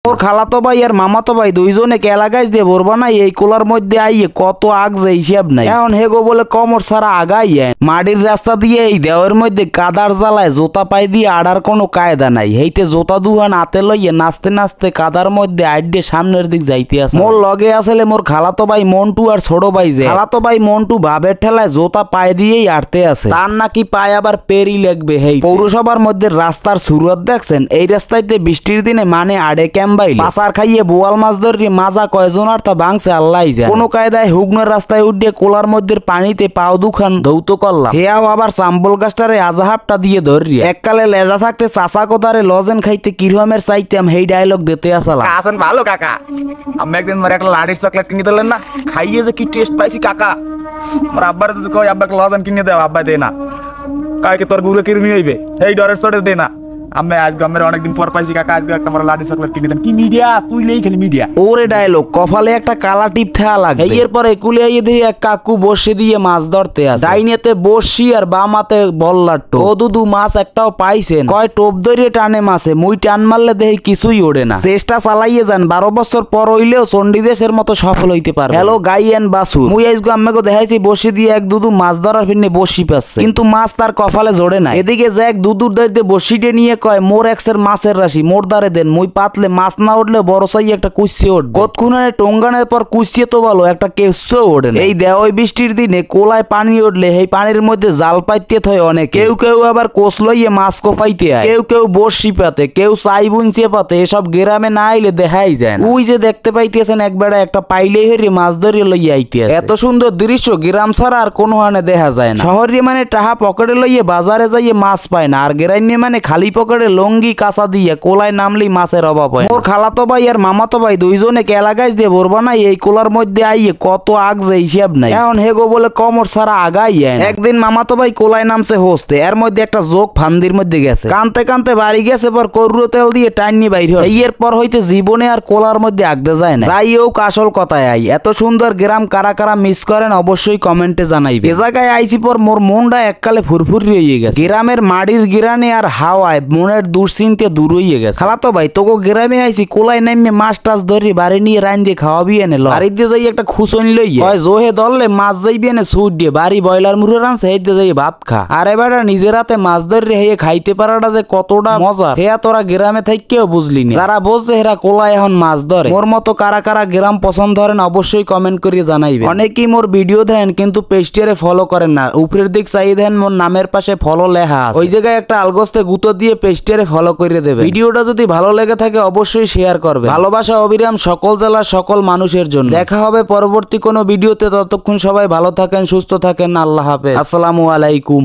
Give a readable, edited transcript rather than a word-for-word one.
ওর খালাতো ভাই আর মামাতো ভাই দুইজনে কেলা গাছ দিয়ে ভরবা নাই এই কোলার মধ্যে আইয়ে কত আগ যে হিসাব নাই। এখন হেগো বলে কমর ছাড়া আগাই মাটির রাস্তা দিয়ে এই দেওয়ার মধ্যে কাদার জ্বালায় জোতা পাই দিয়ে আড়ার কোনো কায়দা নাই। হেইতে জোতা দুহান হাতে লইয়ে নাচতে নাচতে কাদার মধ্যে আইডে সামনের দিক যাইতে আছে। মোর লগে আসলে মোর খালাতো ভাই মন্টু আর ছোট ভাই যে খালাতো ভাই মন্টু ভাবের ঠেলায় জোতা পায়ে দিয়েই আড়তে আছে। তার নাকি পায়ে আবার পেরি লাগবে। হেই পৌরসভার মধ্যে রাস্তার সুরত দেখছেন, এই রাস্তাইতে বৃষ্টির দিনে মানে আড়ে পাচার খাইয়ে বোয়াল মাছ ধরিয়ে মাজা কয়জন আর তা ভাঙছে আল্লাহ যায়। কোনো কায়দায় হুগনার রাস্তায় উঠিয়ে কোলার মধ্যে পানিতে পাও দুখান ধৌত করলাম। হেয়াও আবার চাম্বল গাছটারে আজাহাবটা দিয়ে ধরিয়ে এককালে লেজা থাকতে চাচা কোদারে লজেন খাইতে কিরমের চাইতাম সেই ডায়লগ দিতে আসালাম। আসেন ভালো কাকা, আমি একদিন মারে একটা লাড়ির চকলেট কিনে দিলেন না, খাইয়ে যে কি টেস্ট পাইছি কাকা। আমার আব্বার যদি কই আব্বাকে লজেন কিনে দেও, আব্বা দে না, কালকে তোর গুলো কিরমি হইবে এই ডরের চড়ে দে না। আমি আজকে আমার অনেকদিন পর পাইছি কাকা, আজকে একটা আমার লাড়ির চকলেট কিনে দেন। কি মিডিয়া সুইলেই খালি মিডিয়া। ওরে ডায়লগ কপালে একটা কালা টিপ থাকা লাগে। এরপরে কুলে আইয়ে দিয়ে এক কাকু বসে দিয়ে মাছ ধরতে আছে। ডাইনেতে বসি আর বামাতে বল্লাট। ও দুদু মাছ একটাও পাইছেন, কয় টোপ ধরিয়ে টানে মাছে, মুই টান মারলে দেখি কিছুই ওড়ে না। চেষ্টা চালাইয়ে যান, 12 বছর পর হইলেও চণ্ডীদেশের মতো সফল হইতে পারে। হ্যালো গাই এন্ড বাসুর, মুই আজকে আম্মাকে দেখাইছি বসে দিয়ে এক দুদু মাছ ধরার ফিরনে বসি পাচ্ছে, কিন্তু মাছ তার কপালে জোড়ে না। এদিকে যে এক দুদুর দাঁড়িয়ে বসিটে নিয়ে কয় মোর এক্সের মাছের রাশি মোর দ্বারে দেন, মুই পাতলে মাছ না উঠলে বড় চাই একটা কুচিয়ে উঠবে। কতক্ষণে টঙ্গানের পর কুচিয়ে তো ভালো একটা কেঁচুও ওঠে না। এই দেওয়াই বৃষ্টির দিনে কোলায় পানি উঠলে এই পানির মধ্যে জাল পাইতে থয় অনেক। কেউ কেউ আবার কোচ লইয়ে মাছ কোপাইতে হয়, কেউ কেউ বড়শি পাতে, কেউ চাই বুনচিয়ে পাতে। এসব গ্রামে না আইলে দেখাই যায় না। ওই যে দেখতে পাইতেছেন একবেড়া একটা পাইলেই হরি মাছ ধরিয়ে লইয়া আইতে। এত সুন্দর দৃশ্য গ্রাম ছাড়া আর কোনো হানে দেখা যায় না। শহরে মানে টাহা পকেটে লইয়ে বাজারে যাইয়ে মাছ পায় না, আর গ্রামে মানে খালি পকেটে লঙ্গি কাঁচা দিয়ে কোলায় নামলি মাছের অভাব হয়। মোর খালাতো ভাই আর মামাতো ভাই দুইজনে কেলা গাছ দিয়ে ভরবা নাই এই কোলার মধ্যে আইয়ে কত আগ যে হিসাব নাই। এখন হেগো বলে কমর ছাড়া আগাই একদিন মামাতো ভাই কোলায় নামছে হোস্তে, এর মধ্যে একটা যোগ ফান্দির মধ্যে গেছে। কানতে কানতে বাড়ি গেছে, পর করুরো তেল দিয়ে টাইনি বাইর হয়। এর পর হইতে জীবনে আর কোলার মধ্যে আগতে যায় না। যাই হোক আসল কথায় আই, এত সুন্দর গ্রাম কারা কারা মিস করেন অবশ্যই কমেন্টে জানাইবে। এ জায়গায় আইছি পর মোর মনটা এককালে ফুরফুরি হয়ে গেছে। গ্রামের মাটির গিরানে আর হাওয়ায় মনের দুশ্চিন্তে দূর হয়ে গেছে। খালাতো ভাই তোকে গ্রামে আইছি, কোলায় নামে মাছ টাছ ধরি বাড়ি নিয়ে রান দিয়ে খাওয়াবি এনে ল। বাড়ির দিয়ে যাই একটা খুচন লইয়ে হয় জোহে ধরলে মাছ যাইবি এনে ছুট দিয়ে বাড়ি বয়লার মুড়ে রানছে হেঁটে যাই ভাত খা। আর এবার নিজের হাতে মাছ ধরে হেয়ে খাইতে পারাটা যে কতটা মজা হেয়া তোরা গ্রামে থেকেও বুঝলি না। যারা বলছে হেরা কোলায় এখন মাছ ধরে। মোর মতো কারা কারা গ্রাম পছন্দ ধরেন অবশ্যই কমেন্ট করিয়ে জানাইবে। অনেকেই মোর ভিডিও দেন কিন্তু পেজটিরে ফলো করেন না। উপরের দিক চাই দেন মোর নামের পাশে ফলো লেখা আছে, ওই জায়গায় একটা আলগোস্তে গুঁতো দিয়ে পেজটিরে ফলো করে দেবে। ভিডিওটা যদি ভালো লেগে থাকে অবশ্যই শেয়ার করবে। ভালোবাসা অবিরাম সকল জেলার সকল মানুষের জন্য। দেখা হবে পরবর্তী কোনো ভিডিওতে, ততক্ষণ সবাই ভালো থাকেন, সুস্থ থাকেন। আল্লাহ হাফেজ, আসসালামু আলাইকুম।